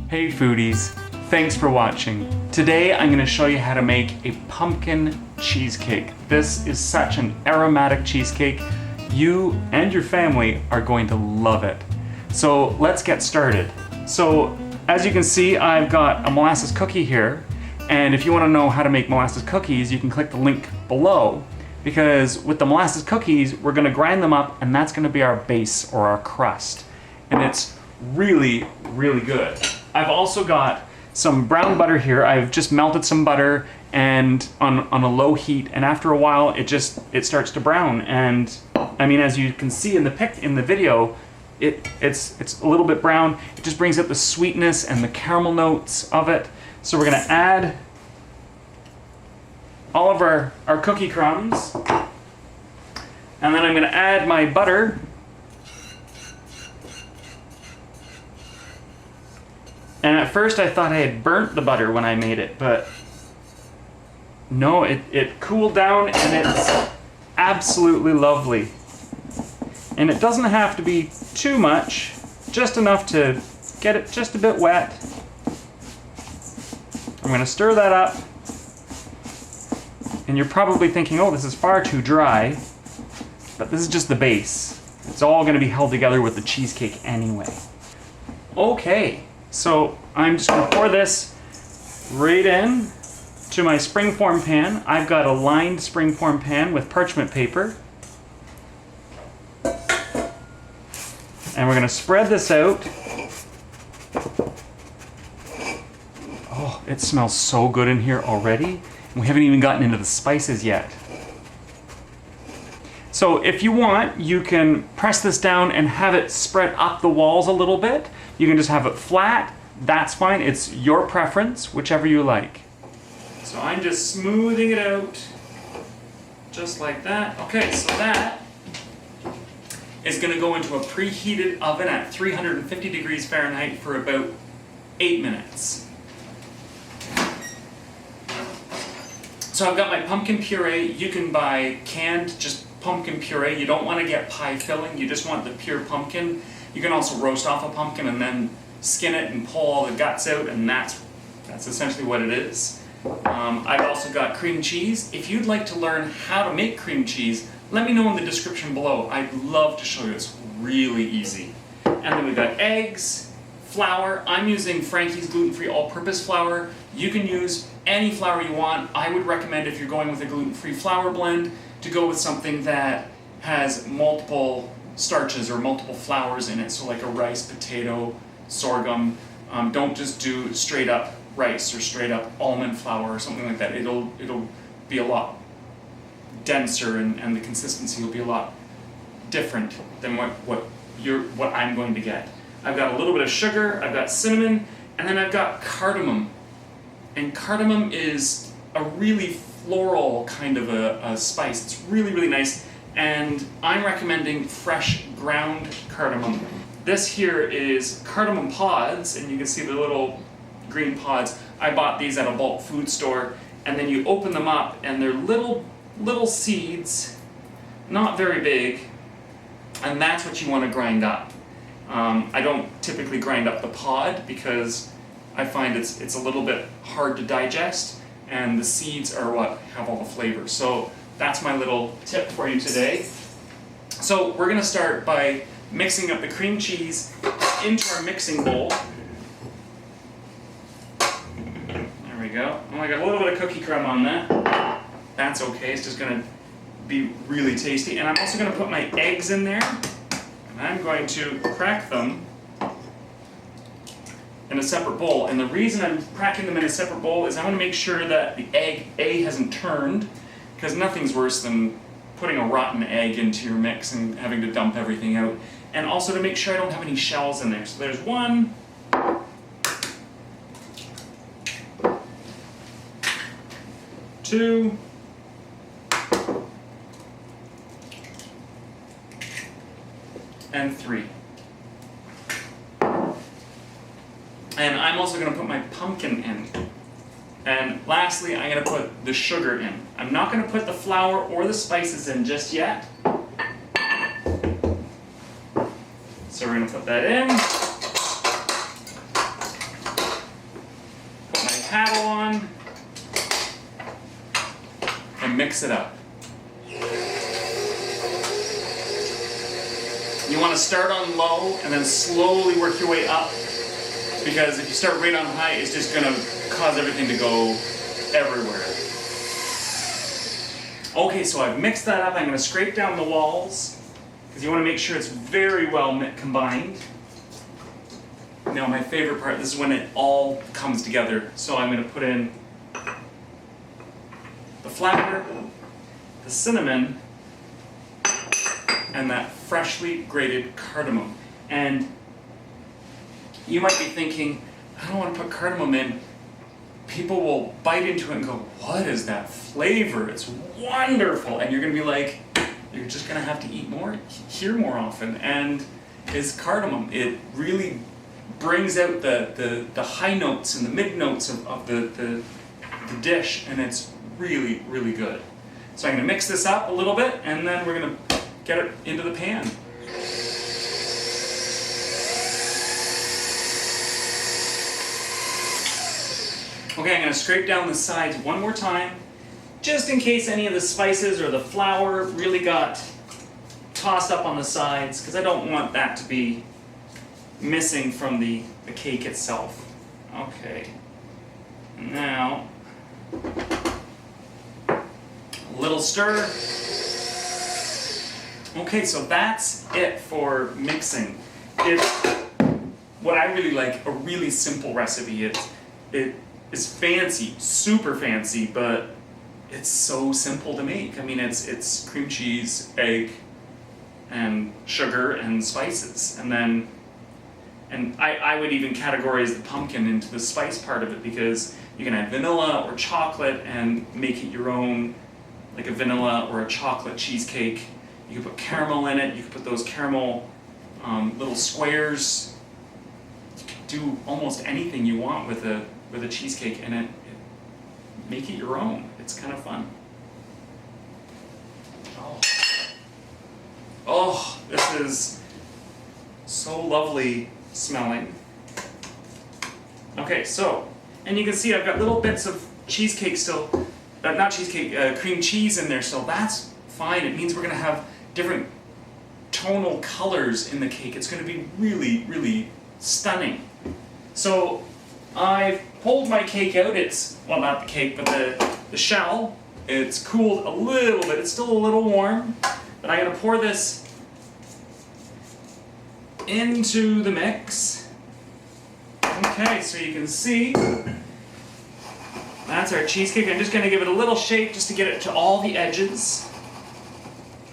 Hey foodies, thanks for watching. Today I'm going to show you how to make a pumpkin cheesecake. This is such an aromatic cheesecake. You and your family are going to love it. So let's get started. So as you can see, I've got a molasses cookie here. And if you want to know how to make molasses cookies, you can click the link below. Because with the molasses cookies, we're going to grind them up and that's going to be our base or our crust. And it's really, really good. I've also got some brown butter here. I've just melted some butter and on a low heat, and after a while it starts to brown. And I mean, as you can see in the video, it's a little bit brown. It just brings out the sweetness and the caramel notes of it. So we're gonna add all of our cookie crumbs, and then I'm gonna add my butter. And at first I thought I had burnt the butter when I made it, but no, it cooled down and it's absolutely lovely. And it doesn't have to be too much, just enough to get it just a bit wet. I'm gonna stir that up. And you're probably thinking, oh, this is far too dry, but this is just the base. It's all gonna be held together with the cheesecake anyway. Okay. So I'm just going to pour this right in to my springform pan. I've got a lined springform pan with parchment paper. And we're going to spread this out. Oh, it smells so good in here already. And we haven't even gotten into the spices yet. So if you want, you can press this down and have it spread up the walls a little bit. You can just have it flat, that's fine. It's your preference, whichever you like. So I'm just smoothing it out, just like that. Okay, so that is gonna go into a preheated oven at 350 degrees Fahrenheit for about 8 minutes. So I've got my pumpkin puree. You can buy canned, just pumpkin puree. You don't want to get pie filling, you just want the pure pumpkin. You can also roast off a pumpkin and then skin it and pull all the guts out, and that's essentially what it is. I've also got cream cheese. If you'd like to learn how to make cream cheese, let me know in the description below. I'd love to show you. It's really easy. And then we've got eggs, flour. I'm using Frankie's gluten-free all-purpose flour. You can use any flour you want. I would recommend, if you're going with a gluten-free flour blend, to go with something that has multiple starches or multiple flours in it, so like a rice, potato, sorghum. Don't just do straight up rice or straight up almond flour or something like that. It'll be a lot denser and the consistency will be a lot different than what I'm going to get. I've got a little bit of sugar, I've got cinnamon, and then I've got cardamom. And cardamom is a really floral kind of a spice. It's really, really nice. And I'm recommending fresh ground cardamom. This here is cardamom pods, and you can see the little green pods. I bought these at a bulk food store, and then you open them up and they're little seeds, not very big, and that's what you want to grind up. I don't typically grind up the pod because I find it's a little bit hard to digest, and the seeds are what have all the flavor. So that's my little tip for you today. So we're going to start by mixing up the cream cheese into our mixing bowl. There we go. Oh, I got a little bit of cookie crumb on that. That's okay. It's just going to be really tasty. And I'm also going to put my eggs in there. And I'm going to crack them in a separate bowl. And the reason I'm cracking them in a separate bowl is I want to make sure that the egg hasn't turned, because nothing's worse than putting a rotten egg into your mix and having to dump everything out. And also to make sure I don't have any shells in there. So there's 1, 2, and 3. And I'm also going to put my pumpkin in. And lastly, I'm going to put the sugar in. I'm not going to put the flour or the spices in just yet. So we're going to put that in. mix it up. You want to start on low and then slowly work your way up, because if you start right on high, it's just going to cause everything to go everywhere. Okay, so I've mixed that up. I'm going to scrape down the walls, because you want to make sure it's very well combined. Now my favorite part, this is when it all comes together. So I'm going to put in the flour, the cinnamon, and that freshly grated cardamom. And you might be thinking, I don't want to put cardamom in. People will bite into it and go, what is that flavor? It's wonderful. And you're going to be like, you're just going to have to eat more, hear more often. And it's cardamom. It really brings out the high notes and the mid notes of the dish, and it's really, really good. So I'm going to mix this up a little bit, and then we're going to get it into the pan. Okay, I'm going to scrape down the sides one more time, just in case any of the spices or the flour really got tossed up on the sides, because I don't want that to be missing from the cake itself. Okay, now a little stir. Okay, so that's it for mixing. It's what I really like, a really simple recipe. It is fancy, super fancy, but it's so simple to make. I mean, it's cream cheese, egg, and sugar and spices, and I would even categorize the pumpkin into the spice part of it, because you can add vanilla or chocolate and make it your own, like a vanilla or a chocolate cheesecake. You can put caramel in it. You can put those caramel little squares. You can do almost anything you want with a cheesecake, and make it your own. It's kind of fun. Oh, this is so lovely smelling. Okay, so, and you can see I've got little bits of cheesecake still, not cheesecake, cream cheese in there still. That's fine. It means we're going to have different tonal colors in the cake. It's going to be really, really stunning. So I've pulled my cake out. It's, well, not the cake, but the shell. It's cooled a little bit. It's still a little warm, but I'm going to pour this into the mix. Okay, so you can see that's our cheesecake. I'm just going to give it a little shake just to get it to all the edges.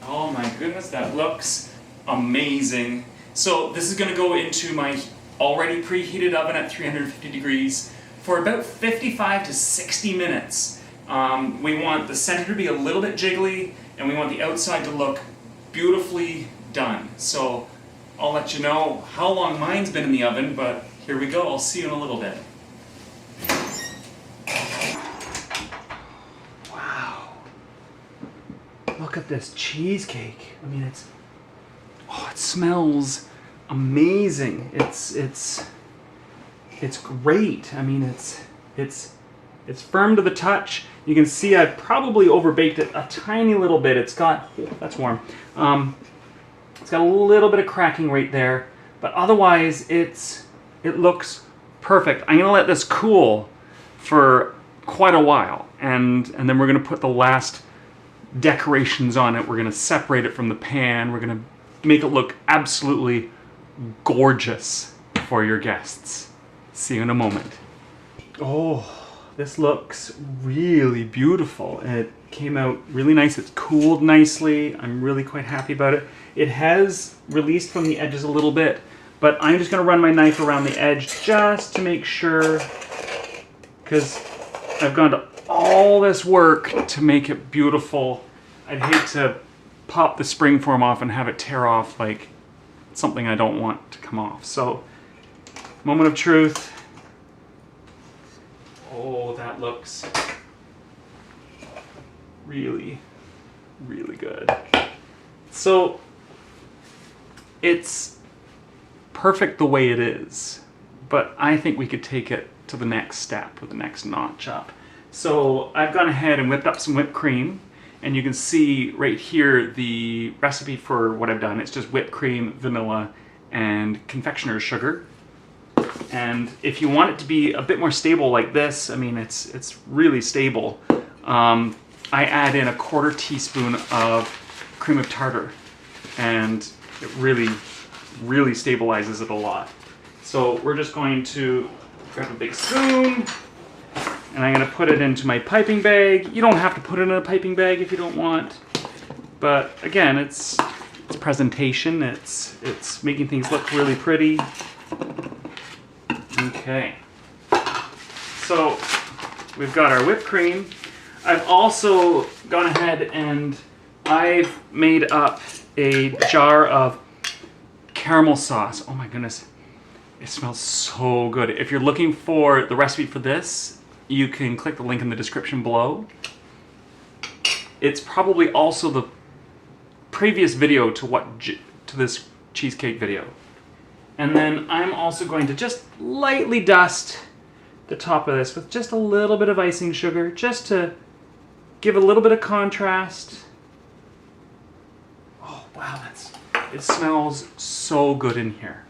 Oh my goodness, that looks amazing. So this is going to go into my already preheated oven at 350 degrees for about 55 to 60 minutes. We want the center to be a little bit jiggly, and we want the outside to look beautifully done. So I'll let you know how long mine's been in the oven, but here we go. I'll see you in a little bit. Wow. Look at this cheesecake. I mean, it smells amazing. It's great. I mean, it's firm to the touch. You can see I've probably overbaked it a tiny little bit. It's got, that's warm. It's got a little bit of cracking right there, but otherwise it looks perfect. I'm gonna let this cool for quite a while, and then we're gonna put the last decorations on it. We're gonna separate it from the pan. We're gonna make it look absolutely gorgeous for your guests. See you in a moment. Oh, this looks really beautiful. It came out really nice. It's cooled nicely. I'm really quite happy about it. It has released from the edges a little bit, but I'm just going to run my knife around the edge just to make sure, because I've gone to all this work to make it beautiful. I'd hate to pop the springform off and have it tear off like something I don't want to come off. So, moment of truth. Oh, that looks really, really good. So, it's perfect the way it is, but I think we could take it to the next step, or the next notch up. So I've gone ahead and whipped up some whipped cream, And you can see right here the recipe for what I've done. It's just whipped cream, vanilla, and confectioner's sugar. And if you want it to be a bit more stable like this, I mean, it's really stable. I add in a 1/4 teaspoon of cream of tartar, and it really stabilizes it a lot. So we're just going to grab a big spoon, and I'm going to put it into my piping bag. You don't have to put it in a piping bag if you don't want, but again, it's presentation. It's making things look really pretty. Okay, so we've got our whipped cream. I've also gone ahead and I've made up a jar of caramel sauce. Oh my goodness, it smells so good. If you're looking for the recipe for this, you can click the link in the description below. It's probably also the previous video to this cheesecake video. And then I'm also going to just lightly dust the top of this with just a little bit of icing sugar, just to give a little bit of contrast. Oh wow, it smells so good in here.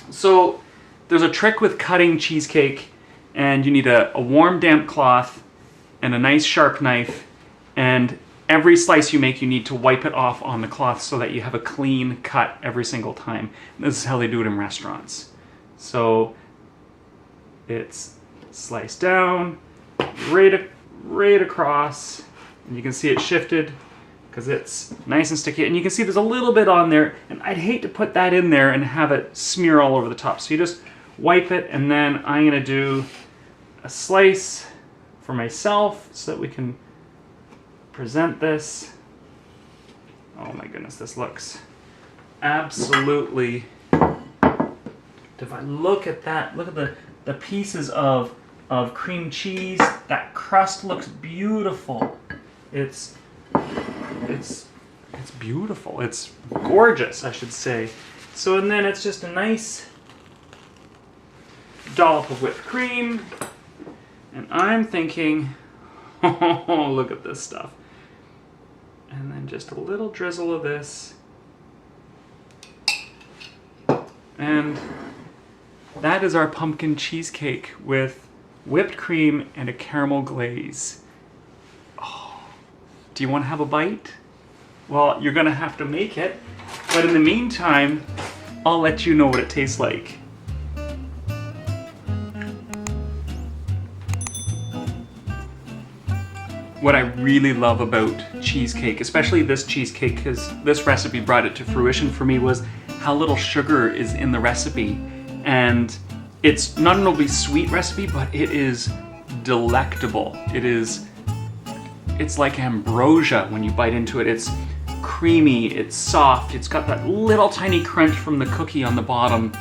So there's a trick with cutting cheesecake, and you need a warm damp cloth and a nice sharp knife, and every slice you make, you need to wipe it off on the cloth so that you have a clean cut every single time. And this is how they do it in restaurants. So it's sliced down, right across, and you can see it shifted because it's nice and sticky. And you can see there's a little bit on there, and I'd hate to put that in there and have it smear all over the top. So you just wipe it, and then I'm gonna do a slice for myself so that we can present this. Oh my goodness, this looks absolutely, if I look at that, look at the pieces of cream cheese. That crust looks beautiful. It's beautiful. It's gorgeous, I should say. So, and then it's just a nice dollop of whipped cream. And I'm thinking, oh, look at this stuff. And then just a little drizzle of this. And that is our pumpkin cheesecake with whipped cream and a caramel glaze. Oh, do you want to have a bite? Well, you're gonna have to make it. But in the meantime, I'll let you know what it tastes like. What I really love about cheesecake, especially this cheesecake, because this recipe brought it to fruition for me, was how little sugar is in the recipe. And it's not an overly sweet recipe, but it is delectable. It's like ambrosia when you bite into it. It's creamy, it's soft, it's got that little tiny crunch from the cookie on the bottom.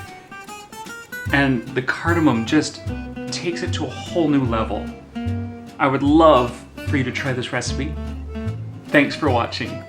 And the cardamom just takes it to a whole new level. I would love for you to try this recipe. Thanks for watching.